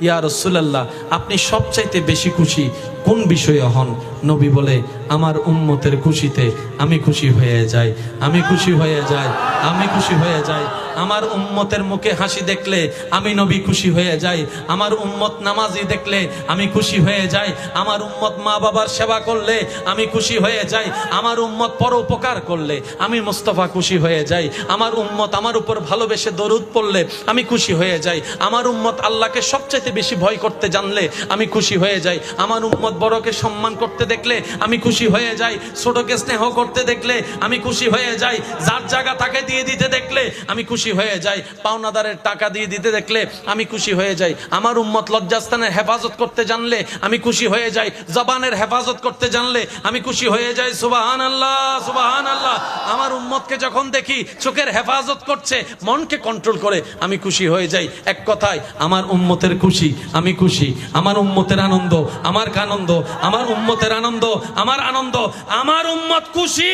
ইয়া রাসূলুল্লাহ, আপনি সবচাইতে বেশি খুশি কোন বিষয়ে হন? নবী বলে, আমার উম্মতের খুশিতে আমি খুশি হয়ে যাই, আমি খুশি হয়ে যাই, আমি খুশি হয়ে যাই। আমার উম্মতের মুখে হাসি দেখলে আমি নবী খুশি হয়ে যাই। আমার উম্মত নামাজি দেখলে আমি খুশি হয়ে যাই। আমার উম্মত মা বাবার সেবা করলে আমি খুশি হয়ে যাই। আমার উম্মত পরোপকার করলে আমি মুস্তাফা খুশি হয়ে যাই। আমার উম্মত আমার উপর ভালোবেসে দরুদ পড়লে আমি খুশি হয়ে যাই। আমার উম্মত আল্লাহকে সবচেয়ে বেশি ভয় করতে জানলে আমি খুশি হয়ে যাই। আমার উম্মত বড়কে সম্মান করতে দেখলে আমি খুশি হয়ে যাই। ছোটকে স্নেহ করতে দেখলে আমি খুশি হয়ে যাই। যার জায়গা তাকে দিয়ে দিতে দেখলে আমি খুশি হয়ে যাই। পাওনাদারের টাকা দিয়ে দিতে দেখলে আমি খুশি হয়ে যাই। আমার উম্মত লজ্জাস্থানের হেফাজত করতে জানলে আমি খুশি হয়ে যাই। জবানের হেফাজত করতে জানলে আমি খুশি হয়ে যাই। সুবহানাল্লাহ, সুবহানাল্লাহ। আমার উম্মতকে যখন দেখি চোখের হেফাজত করছে, মনকে কন্ট্রোল করে, আমি খুশি হয়ে যাই। এক কথায় আমার উম্মতের খুশি আমি খুশি, আমার উম্মতের আনন্দ আমার আনন্দ, আমার উম্মতের আনন্দ আমার আনন্দ। আমার উম্মত খুশি,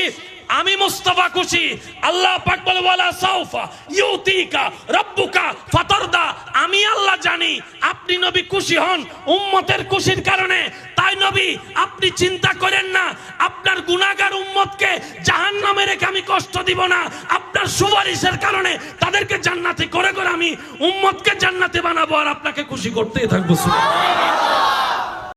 আমি মুস্তাফা খুশি। আল্লাহ পাক বলে, ওয়ালা সাউফা ইউতিকা রাব্বুকা ফাতারদা। আমি আল্লাহ জানি আপনি নবী খুশি হন উম্মতের খুশির কারণে। তাই নবী আপনি চিন্তা করেন না, আপনার গুনাহগার উম্মতকে জাহান্নামে রেখে আমি কষ্ট দিব না। আপনার সুপারিশের কারণে তাদেরকে জান্নাতে করে করে আমি উম্মতকে জান্নাতে বানাবো, আর আপনাকে খুশি করতেই থাকবো। সুবহানাল্লাহ।